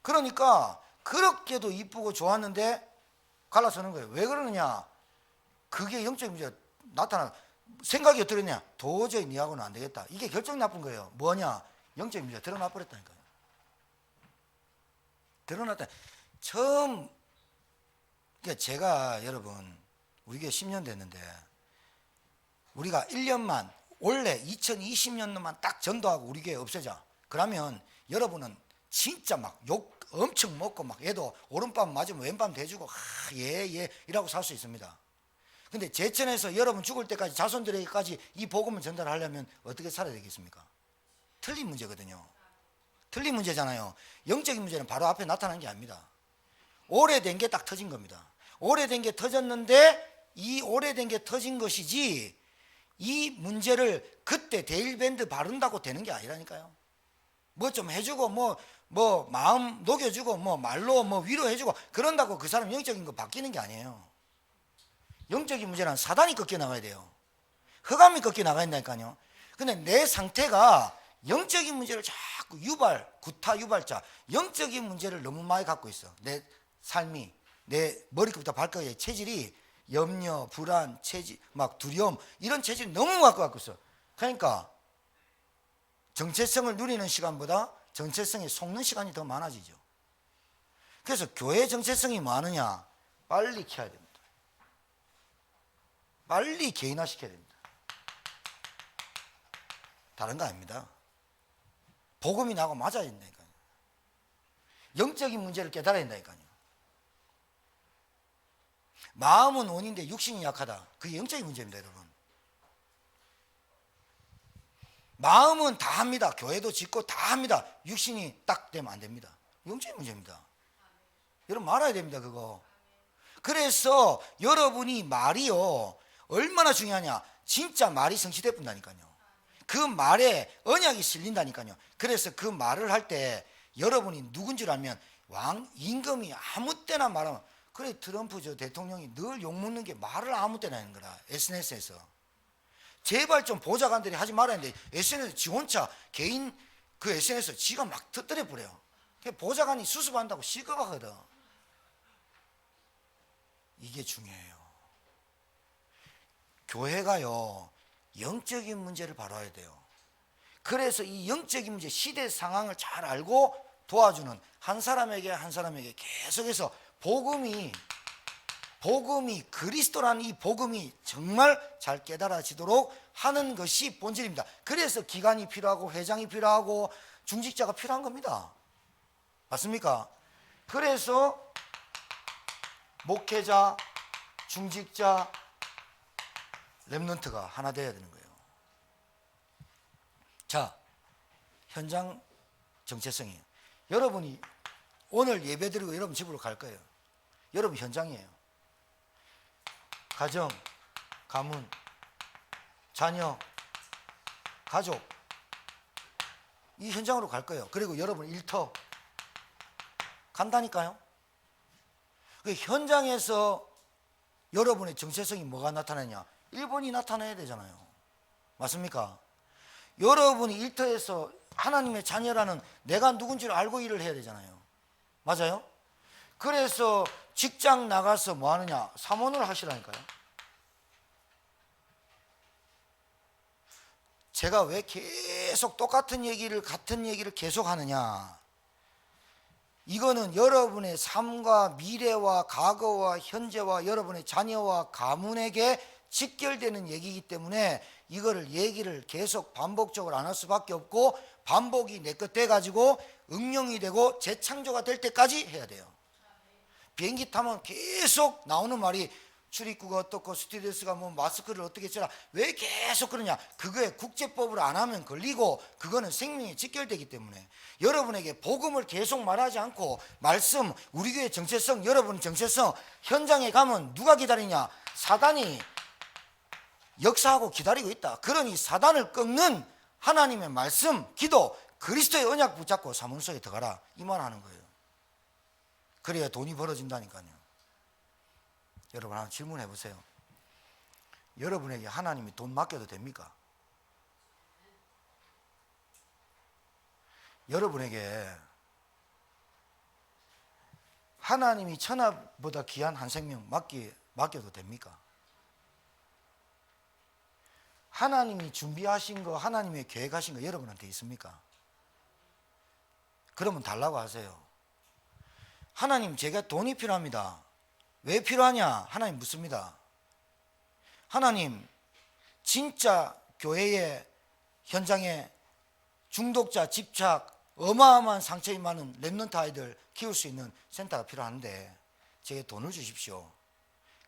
그러니까 그렇게도 이쁘고 좋았는데 갈라서는 거예요. 왜 그러느냐? 그게 영적인 문제가 나타나. 생각이 어떻게 됐냐? 도저히 니하고는 안 되겠다. 이게 결정이 나쁜 거예요. 뭐냐? 영적인 문제가 드러나 버렸다니까요. 드러났다. 처음, 그러니까 제가 여러분 우리 교회 10년 됐는데 우리가 1년만, 올해 2020년도만 딱 전도하고 우리 교회 없애자. 그러면 여러분은 진짜 막 욕 엄청 먹고 막 얘도 오른밤 맞으면 왼밤 대주고 예 이라고 살 수 있습니다. 근데 제천에서 여러분 죽을 때까지 자손들에게까지 이 복음을 전달하려면 어떻게 살아야 되겠습니까? 틀린 문제거든요. 틀린 문제잖아요. 영적인 문제는 바로 앞에 나타난 게 아닙니다. 오래된 게 딱 터진 겁니다. 오래된 게 터졌는데 이 오래된 게 터진 것이지 이 문제를 그때 데일밴드 바른다고 되는 게 아니라니까요. 뭐 좀 해주고 뭐 마음 녹여주고 뭐 말로 뭐 위로해주고 그런다고 그 사람 영적인 거 바뀌는 게 아니에요. 영적인 문제는 사단이 꺾여 나가야 돼요. 흑암이 꺾여 나가야 된다니까요. 근데 내 상태가 영적인 문제를 자꾸 구타 유발자 영적인 문제를 너무 많이 갖고 있어. 내 삶이 내 머리끝부터 발끝의 체질이 염려, 불안, 체질, 막 두려움 이런 체질이 너무 갖고 있어. 그러니까 정체성을 누리는 시간보다 정체성에 속는 시간이 더 많아지죠. 그래서 교회 정체성이 많으냐? 빨리 켜야 됩니다. 빨리 개인화시켜야 됩니다. 다른 거 아닙니다. 복음이 나고 맞아야 된다니까요. 영적인 문제를 깨달아야 된다니까요. 마음은 원인데 육신이 약하다. 그게 영적인 문제입니다, 여러분. 마음은 다 합니다. 교회도 짓고 다 합니다. 육신이 딱 되면 안 됩니다. 영적인 문제입니다. 여러분 알아야 됩니다, 그거. 그래서 여러분이 말이요 얼마나 중요하냐. 진짜 말이 성취돼 본다니까요. 그 말에 언약이 실린다니까요. 그래서 그 말을 할 때 여러분이 누군 줄 알면 임금이 아무 때나 말하면 그래 트럼프 저 대통령이 늘 욕먹는 게 말을 아무 때나 하는 거라. SNS에서 제발 좀 보좌관들이 하지 말아야 되는데 SNS 지 혼자 개인 그 SNS 지가 막 터뜨려 버려요. 보좌관이 수습한다고 시급하거든. 이게 중요해요. 교회가요 영적인 문제를 바라야 돼요. 그래서 이 영적인 문제 시대 상황을 잘 알고 도와주는 한 사람에게 계속해서 복음이 그리스도라는 이 복음이 정말 잘 깨달아지도록 하는 것이 본질입니다. 그래서 기관이 필요하고 회장이 필요하고 중직자가 필요한 겁니다. 맞습니까? 그래서 목회자, 중직자, 렘넌트가 하나 되어야 되는 거예요. 자, 현장 정체성이에요. 여러분이 오늘 예배드리고 여러분 집으로 갈 거예요. 여러분 현장이에요. 가정, 가문, 자녀, 가족 이 현장으로 갈 거예요. 그리고 여러분 일터 간다니까요. 그 현장에서 여러분의 정체성이 뭐가 나타나냐? 1번이 나타나야 되잖아요. 맞습니까? 여러분이 일터에서 하나님의 자녀라는 내가 누군지를 알고 일을 해야 되잖아요. 맞아요? 그래서 직장 나가서 뭐 하느냐? 사모를 하시라니까요. 제가 왜 계속 같은 얘기를 계속 하느냐? 이거는 여러분의 삶과 미래와 과거와 현재와 여러분의 자녀와 가문에게 직결되는 얘기이기 때문에 이거를 얘기를 계속 반복적으로 안 할 수밖에 없고 반복이 내 것 돼가지고 응용이 되고 재창조가 될 때까지 해야 돼요. 비행기 타면 계속 나오는 말이 출입구가 어떻고 스튜디오스가 뭐 마스크를 어떻게 쓰라. 왜 계속 그러냐? 그거에 국제법을 안 하면 걸리고 그거는 생명에 직결되기 때문에 여러분에게 복음을 계속 말하지 않고 말씀, 우리 교회 정체성, 여러분 정체성 현장에 가면 누가 기다리냐? 사단이 역사하고 기다리고 있다. 그러니 사단을 꺾는 하나님의 말씀, 기도, 그리스도의 언약 붙잡고 사문소에 들어가라. 이 말 하는 거예요. 그래야 돈이 벌어진다니까요. 여러분 한번 질문해 보세요. 여러분에게 하나님이 돈 맡겨도 됩니까? 여러분에게 하나님이 천하보다 귀한 한 생명 맡겨도 됩니까? 하나님이 준비하신 거, 하나님의 계획하신 거 여러분한테 있습니까? 그러면 달라고 하세요. 하나님, 제가 돈이 필요합니다. 왜 필요하냐? 하나님 묻습니다. 하나님, 진짜 교회의 현장에 중독자, 집착, 어마어마한 상처이 많은 렘넌트 아이들 키울 수 있는 센터가 필요한데 제게 돈을 주십시오.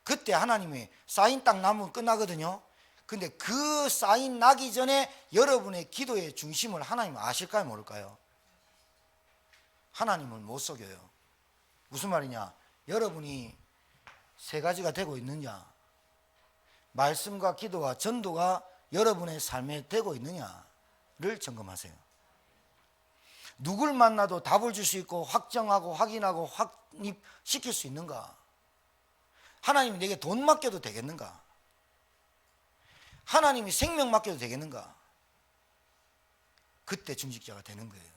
그때 하나님이 사인 딱 나면 끝나거든요. 근데 그 사인 나기 전에 여러분의 기도의 중심을 하나님 아실까요, 모를까요? 하나님을 못 속여요. 무슨 말이냐? 여러분이 세 가지가 되고 있느냐? 말씀과 기도와 전도가 여러분의 삶에 되고 있느냐를 점검하세요. 누굴 만나도 답을 줄 수 있고 확정하고 확인하고 확립시킬 수 있는가? 하나님이 내게 돈 맡겨도 되겠는가? 하나님이 생명 맡겨도 되겠는가? 그때 중직자가 되는 거예요.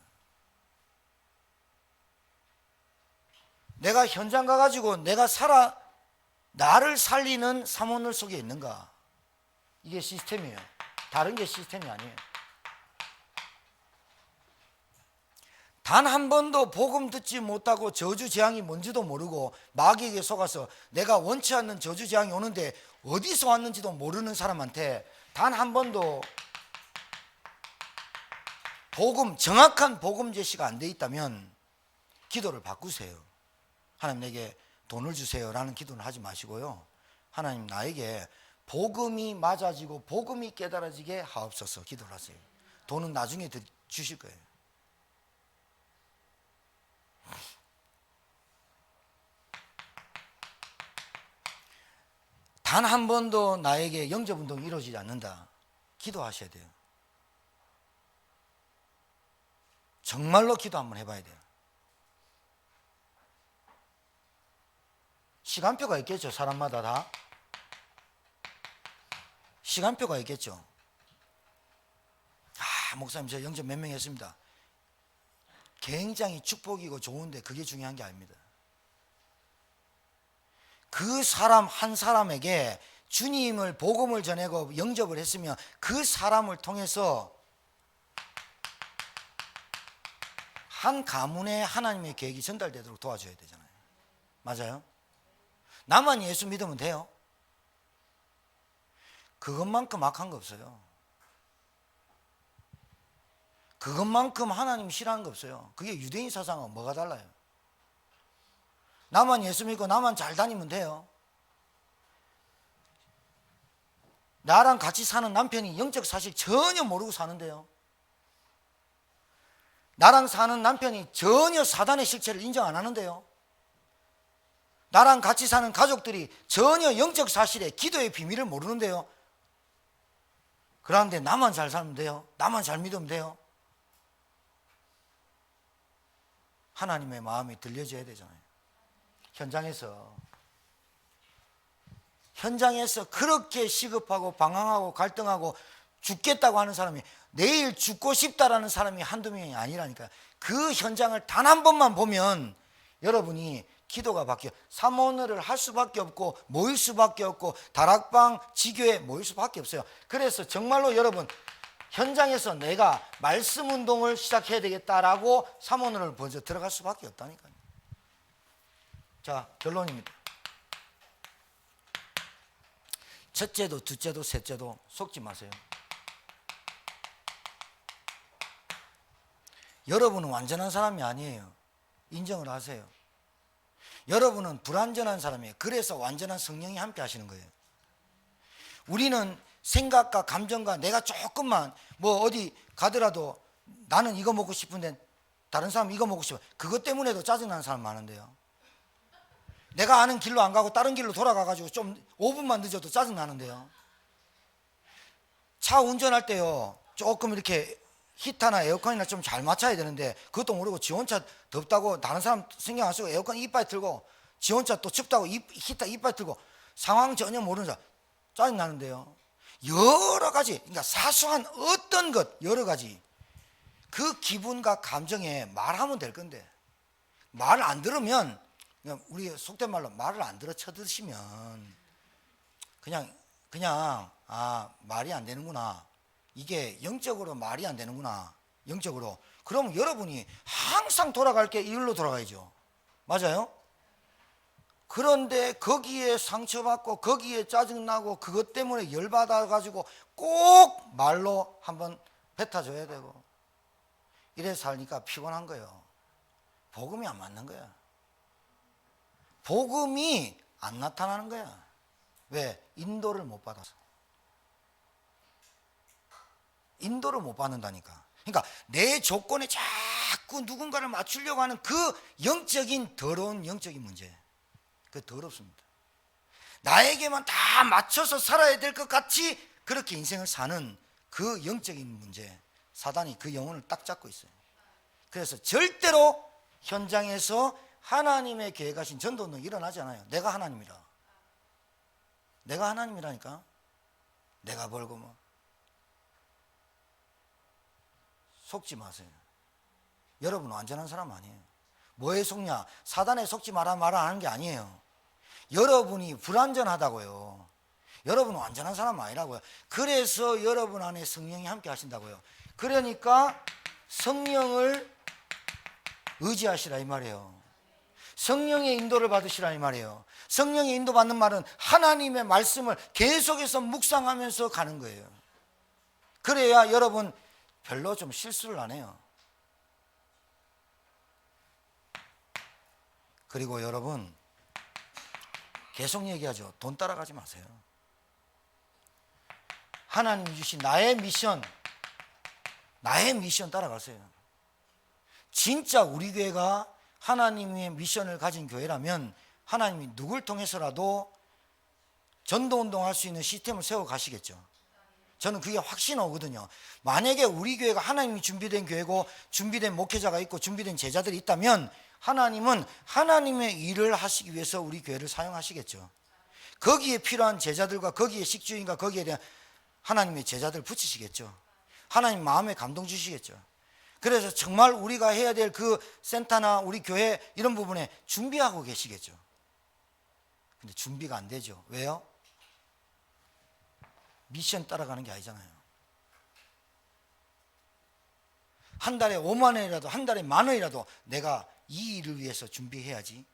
내가 현장 가가지고 나를 살리는 사모늘 속에 있는가? 이게 시스템이에요. 다른 게 시스템이 아니에요. 단 한 번도 복음 듣지 못하고 저주재앙이 뭔지도 모르고 마귀에게 속아서 내가 원치 않는 저주재앙이 오는데 어디서 왔는지도 모르는 사람한테 단 한 번도 정확한 복음 제시가 안 돼 있다면 기도를 바꾸세요. 하나님 내게 돈을 주세요 라는 기도는 하지 마시고요. 하나님 나에게 복음이 맞아지고 복음이 깨달아지게 하옵소서 기도를 하세요. 돈은 나중에 주실 거예요. 단 한 번도 나에게 영접운동이 이루어지지 않는다. 기도하셔야 돼요. 정말로 기도 한번 해봐야 돼요. 시간표가 있겠죠. 사람마다 다 시간표가 있겠죠. 목사님 저 영접 몇 명 했습니다. 굉장히 축복이고 좋은데 그게 중요한 게 아닙니다. 그 사람 한 사람에게 주님을 복음을 전하고 영접을 했으면 그 사람을 통해서 한 가문에 하나님의 계획이 전달되도록 도와줘야 되잖아요. 맞아요? 나만 예수 믿으면 돼요? 그것만큼 악한 거 없어요. 그것만큼 하나님 싫어하는 거 없어요. 그게 유대인 사상은 뭐가 달라요? 나만 예수 믿고 나만 잘 다니면 돼요. 나랑 같이 사는 남편이 영적 사실 전혀 모르고 사는데요. 나랑 사는 남편이 전혀 사단의 실체를 인정 안 하는데요. 나랑 같이 사는 가족들이 전혀 영적 사실에 기도의 비밀을 모르는데요. 그런데 나만 잘 살면 돼요. 나만 잘 믿으면 돼요. 하나님의 마음이 들려줘야 되잖아요. 현장에서 그렇게 시급하고 방황하고 갈등하고 죽겠다고 하는 사람이 내일 죽고 싶다라는 사람이 한두 명이 아니라니까요. 그 현장을 단 한 번만 보면 여러분이 기도가 바뀌어요. 사모늘을 할 수밖에 없고 모일 수밖에 없고 다락방 지교에 모일 수밖에 없어요. 그래서 정말로 여러분 현장에서 내가 말씀 운동을 시작해야 되겠다라고 사모늘을 먼저 들어갈 수밖에 없다니까요. 자, 결론입니다. 첫째도 둘째도 셋째도 속지 마세요. 여러분은 완전한 사람이 아니에요. 인정을 하세요. 여러분은 불완전한 사람이에요. 그래서 완전한 성령이 함께 하시는 거예요. 우리는 생각과 감정과 내가 조금만 뭐 어디 가더라도 나는 이거 먹고 싶은데 다른 사람은 이거 먹고 싶어. 그것 때문에도 짜증나는 사람 많은데요. 내가 아는 길로 안 가고 다른 길로 돌아가가지고 좀 5분만 늦어도 짜증나는데요. 차 운전할 때요 조금 이렇게 히터나 에어컨이나 좀 잘 맞춰야 되는데 그것도 모르고 지 혼자 덥다고 다른 사람 신경 안 쓰고 에어컨 이빨 틀고 지 혼자 또 춥다고 히터 이빨 틀고 상황 전혀 모르는 사람 짜증나는데요. 여러 가지, 그러니까 사소한 어떤 것 여러 가지 그 기분과 감정에 말하면 될 건데 말 안 들으면 우리 속된 말로 말을 안 들어 쳐드시면 그냥 말이 안 되는구나. 이게 영적으로 말이 안 되는구나. 영적으로. 그러면 여러분이 항상 돌아갈 게 이리로 돌아가야죠. 맞아요? 그런데 거기에 상처받고 거기에 짜증나고 그것 때문에 열받아가지고 꼭 말로 한번 뱉어줘야 되고 이래 살니까 피곤한 거예요. 복음이 안 맞는 거야. 복음이 안 나타나는 거야. 왜? 인도를 못 받아서. 인도를 못 받는다니까. 그러니까 내 조건에 자꾸 누군가를 맞추려고 하는 그 영적인 더러운 영적인 문제. 그 더럽습니다. 나에게만 다 맞춰서 살아야 될 것 같이 그렇게 인생을 사는 그 영적인 문제, 사단이 그 영혼을 딱 잡고 있어요. 그래서 절대로 현장에서 하나님의 계획하신 전도운동이 일어나지 않아요. 내가 하나님이라. 내가 하나님이라니까. 내가 벌고 뭐. 속지 마세요. 여러분은 완전한 사람 아니에요. 뭐에 속냐? 사단에 속지 마라 하는 게 아니에요. 여러분이 불완전하다고요. 여러분은 완전한 사람 아니라고요. 그래서 여러분 안에 성령이 함께 하신다고요. 그러니까 성령을 의지하시라 이 말이에요. 성령의 인도를 받으시라 이 말이에요. 성령의 인도 받는 말은 하나님의 말씀을 계속해서 묵상하면서 가는 거예요. 그래야 여러분 별로 좀 실수를 안 해요. 그리고 여러분 계속 얘기하죠. 돈 따라가지 마세요. 하나님 주신 나의 미션 따라가세요. 진짜 우리 교회가 하나님의 미션을 가진 교회라면 하나님이 누굴 통해서라도 전도운동 할 수 있는 시스템을 세워 가시겠죠. 저는 그게 확신 오거든요. 만약에 우리 교회가 하나님이 준비된 교회고 준비된 목회자가 있고 준비된 제자들이 있다면 하나님은 하나님의 일을 하시기 위해서 우리 교회를 사용하시겠죠. 거기에 필요한 제자들과 거기에 식주인과 거기에 대한 하나님의 제자들 붙이시겠죠. 하나님 마음에 감동 주시겠죠. 그래서 정말 우리가 해야 될 그 센터나 우리 교회 이런 부분에 준비하고 계시겠죠. 근데 준비가 안 되죠. 왜요? 미션 따라가는 게 아니잖아요. 한 달에 5만 원이라도 한 달에 10,000원이라도 내가 이 일을 위해서 준비해야지.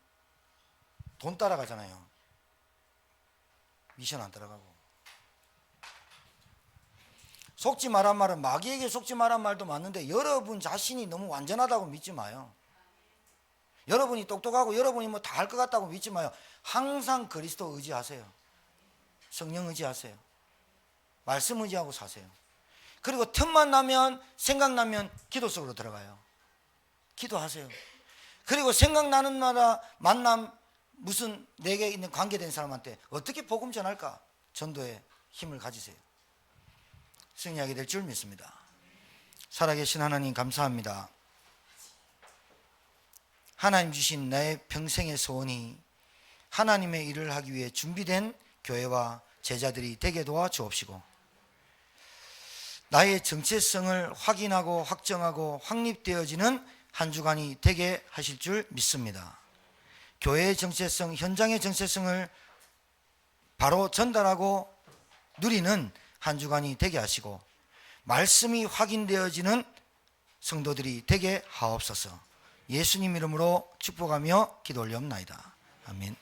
돈 따라가잖아요. 미션 안 따라가고. 속지 마란 말은 마귀에게 속지 마란 말도 맞는데 여러분 자신이 너무 완전하다고 믿지 마요. 여러분이 똑똑하고 여러분이 뭐 다 할 것 같다고 믿지 마요. 항상 그리스도 의지하세요. 성령 의지하세요. 말씀 의지하고 사세요. 그리고 틈만 나면 생각나면 기도 속으로 들어가요. 기도하세요. 그리고 생각나는 마다 만남 무슨 내게 있는 관계된 사람한테 어떻게 복음 전할까? 전도에 힘을 가지세요. 승리하게 될 줄 믿습니다. 살아계신 하나님 감사합니다. 하나님 주신 나의 평생의 소원이 하나님의 일을 하기 위해 준비된 교회와 제자들이 되게 도와주옵시고 나의 정체성을 확인하고 확정하고 확립되어지는 한 주간이 되게 하실 줄 믿습니다. 교회의 정체성, 현장의 정체성을 바로 전달하고 누리는 한 주간이 되게 하시고 말씀이 확인되어지는 성도들이 되게 하옵소서. 예수님 이름으로 축복하며 기도 올리옵나이다. 아멘.